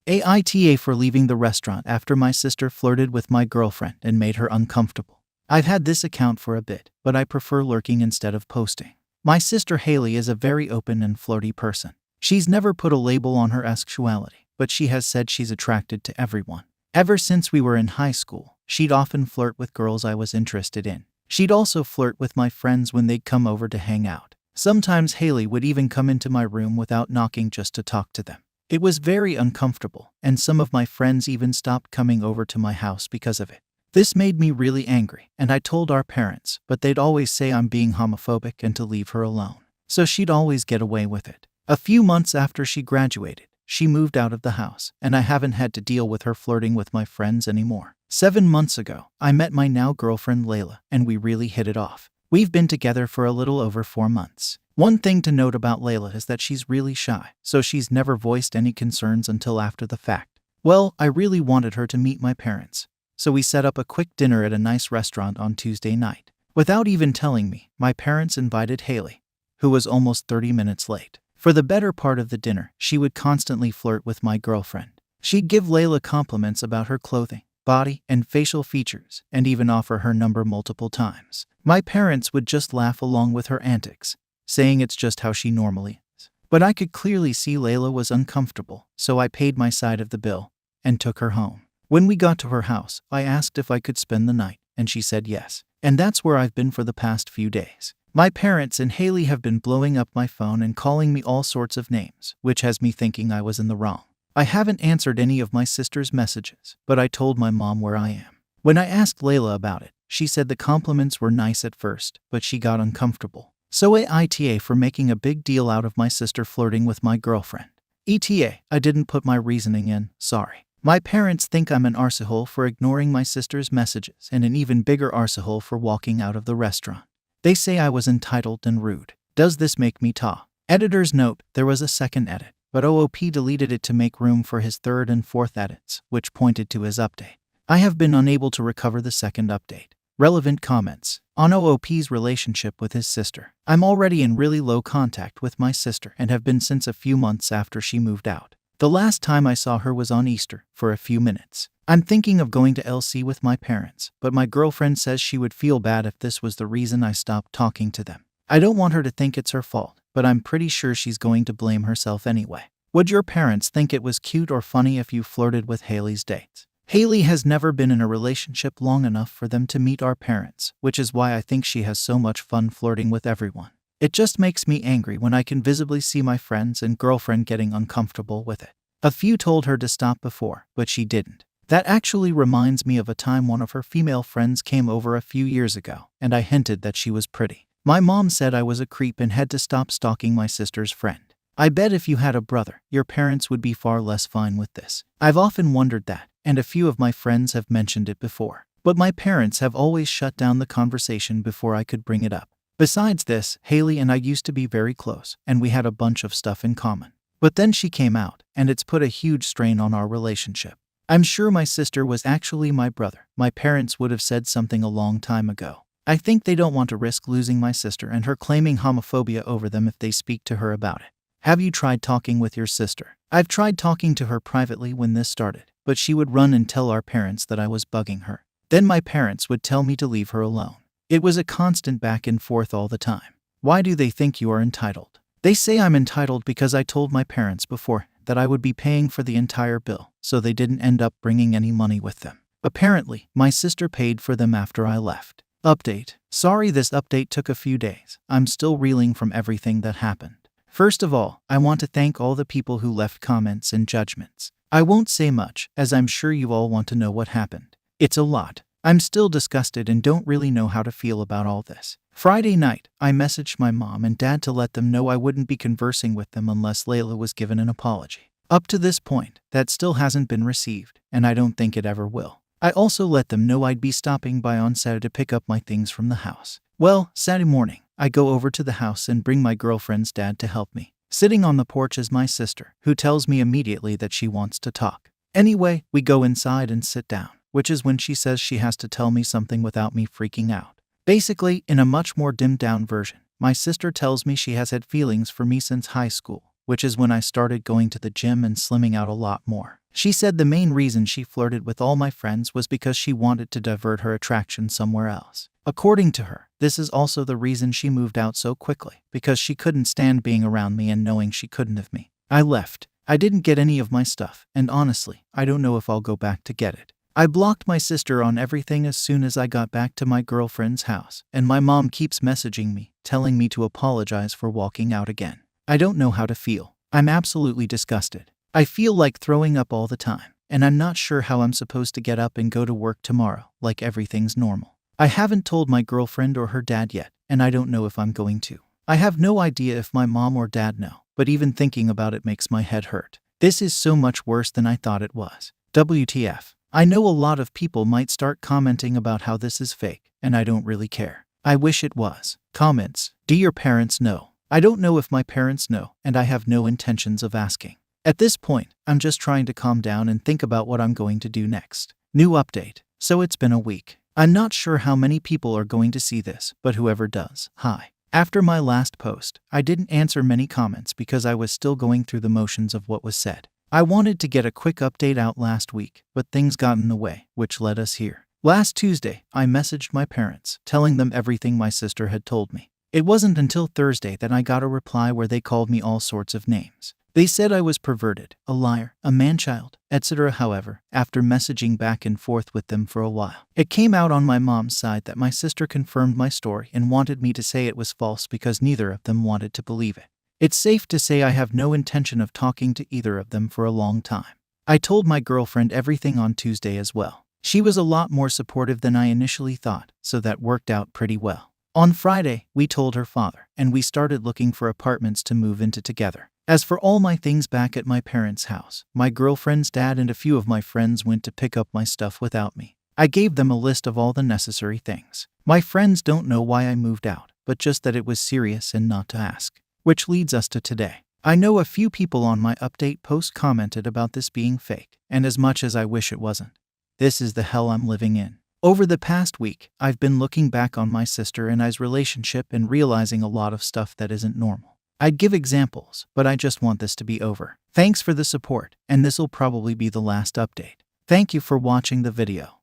AITA for leaving the restaurant after my sister flirted with my girlfriend and made her uncomfortable. I've had this account for a bit, but I prefer lurking instead of posting. My sister Haley is a very open and flirty person. She's never put a label on her sexuality, but she has said she's attracted to everyone. Ever since we were in high school, she'd often flirt with girls I was interested in. She'd also flirt with my friends when they'd come over to hang out. Sometimes Haley would even come into my room without knocking just to talk to them. It was very uncomfortable, and some of my friends even stopped coming over to my house because of it. This made me really angry, and I told our parents, but they'd always say I'm being homophobic and to leave her alone. So she'd always get away with it. A few months after she graduated, she moved out of the house, and I haven't had to deal with her flirting with my friends anymore. 7 months ago, I met my now girlfriend Layla, and we really hit it off. We've been together for a little over 4 months. One thing to note about Layla is that she's really shy, so she's never voiced any concerns until after the fact. Well, I really wanted her to meet my parents, so we set up a quick dinner at a nice restaurant on Tuesday night. Without even telling me, my parents invited Haley, who was almost 30 minutes late. For the better part of the dinner, she would constantly flirt with my girlfriend. She'd give Layla compliments about her clothing, body, and facial features, and even offer her number multiple times. My parents would just laugh along with her antics, saying it's just how she normally is. But I could clearly see Layla was uncomfortable, so I paid my side of the bill and took her home. When we got to her house, I asked if I could spend the night, and she said yes. And that's where I've been for the past few days. My parents and Haley have been blowing up my phone and calling me all sorts of names, which has me thinking I was in the wrong. I haven't answered any of my sister's messages, but I told my mom where I am. When I asked Layla about it, she said the compliments were nice at first, but she got uncomfortable. So AITA for making a big deal out of my sister flirting with my girlfriend. ETA, I didn't put my reasoning in, sorry. My parents think I'm an arsehole for ignoring my sister's messages and an even bigger arsehole for walking out of the restaurant. They say I was entitled and rude. Does this make me ta? Editor's note, there was a second edit, but OOP deleted it to make room for his third and fourth edits, which pointed to his update. I have been unable to recover the second update. Relevant comments. On OOP's relationship with his sister. I'm already in really low contact with my sister and have been since a few months after she moved out. The last time I saw her was on Easter, for a few minutes. I'm thinking of going to LC with my parents, but my girlfriend says she would feel bad if this was the reason I stopped talking to them. I don't want her to think it's her fault, but I'm pretty sure she's going to blame herself anyway. Would your parents think it was cute or funny if you flirted with Haley's dates? Haley has never been in a relationship long enough for them to meet our parents, which is why I think she has so much fun flirting with everyone. It just makes me angry when I can visibly see my friends and girlfriend getting uncomfortable with it. A few told her to stop before, but she didn't. That actually reminds me of a time one of her female friends came over a few years ago, and I hinted that she was pretty. My mom said I was a creep and had to stop stalking my sister's friend. I bet if you had a brother, your parents would be far less fine with this. I've often wondered that, and a few of my friends have mentioned it before. But my parents have always shut down the conversation before I could bring it up. Besides this, Haley and I used to be very close, and we had a bunch of stuff in common. But then she came out, and it's put a huge strain on our relationship. I'm sure my sister was actually my brother. My parents would have said something a long time ago. I think they don't want to risk losing my sister and her claiming homophobia over them if they speak to her about it. Have you tried talking with your sister? I've tried talking to her privately when this started, but she would run and tell our parents that I was bugging her. Then my parents would tell me to leave her alone. It was a constant back and forth all the time. Why do they think you are entitled? They say I'm entitled because I told my parents before that I would be paying for the entire bill, so they didn't end up bringing any money with them. Apparently, my sister paid for them after I left. Update. Sorry this update took a few days. I'm still reeling from everything that happened. First of all, I want to thank all the people who left comments and judgments. I won't say much, as I'm sure you all want to know what happened. It's a lot. I'm still disgusted and don't really know how to feel about all this. Friday night, I messaged my mom and dad to let them know I wouldn't be conversing with them unless Layla was given an apology. Up to this point, that still hasn't been received, and I don't think it ever will. I also let them know I'd be stopping by on Saturday to pick up my things from the house. Well, Saturday morning, I go over to the house and bring my girlfriend's dad to help me. Sitting on the porch is my sister, who tells me immediately that she wants to talk. Anyway, we go inside and sit down, which is when she says she has to tell me something without me freaking out. Basically, in a much more dimmed down version, my sister tells me she has had feelings for me since high school, which is when I started going to the gym and slimming out a lot more. She said the main reason she flirted with all my friends was because she wanted to divert her attraction somewhere else. According to her, this is also the reason she moved out so quickly, because she couldn't stand being around me and knowing she couldn't have me. I left. I didn't get any of my stuff, and honestly, I don't know if I'll go back to get it. I blocked my sister on everything as soon as I got back to my girlfriend's house, and my mom keeps messaging me, telling me to apologize for walking out again. I don't know how to feel. I'm absolutely disgusted. I feel like throwing up all the time, and I'm not sure how I'm supposed to get up and go to work tomorrow, like everything's normal. I haven't told my girlfriend or her dad yet, and I don't know if I'm going to. I have no idea if my mom or dad know, but even thinking about it makes my head hurt. This is so much worse than I thought it was. WTF. I know a lot of people might start commenting about how this is fake, and I don't really care. I wish it was. Comments. Do your parents know? I don't know if my parents know, and I have no intentions of asking. At this point, I'm just trying to calm down and think about what I'm going to do next. New update. So it's been a week. I'm not sure how many people are going to see this, but whoever does, hi. After my last post, I didn't answer many comments because I was still going through the motions of what was said. I wanted to get a quick update out last week, but things got in the way, which led us here. Last Tuesday, I messaged my parents, telling them everything my sister had told me. It wasn't until Thursday that I got a reply where they called me all sorts of names. They said I was perverted, a liar, a man-child, etc. However, after messaging back and forth with them for a while, it came out on my mom's side that my sister confirmed my story and wanted me to say it was false because neither of them wanted to believe it. It's safe to say I have no intention of talking to either of them for a long time. I told my girlfriend everything on Tuesday as well. She was a lot more supportive than I initially thought, so that worked out pretty well. On Friday, we told her father, and we started looking for apartments to move into together. As for all my things back at my parents' house, my girlfriend's dad and a few of my friends went to pick up my stuff without me. I gave them a list of all the necessary things. My friends don't know why I moved out, but just that it was serious and not to ask. Which leads us to today. I know a few people on my update post commented about this being fake, and as much as I wish it wasn't, this is the hell I'm living in. Over the past week, I've been looking back on my sister and I's relationship and realizing a lot of stuff that isn't normal. I'd give examples, but I just want this to be over. Thanks for the support, and this'll probably be the last update. Thank you for watching the video.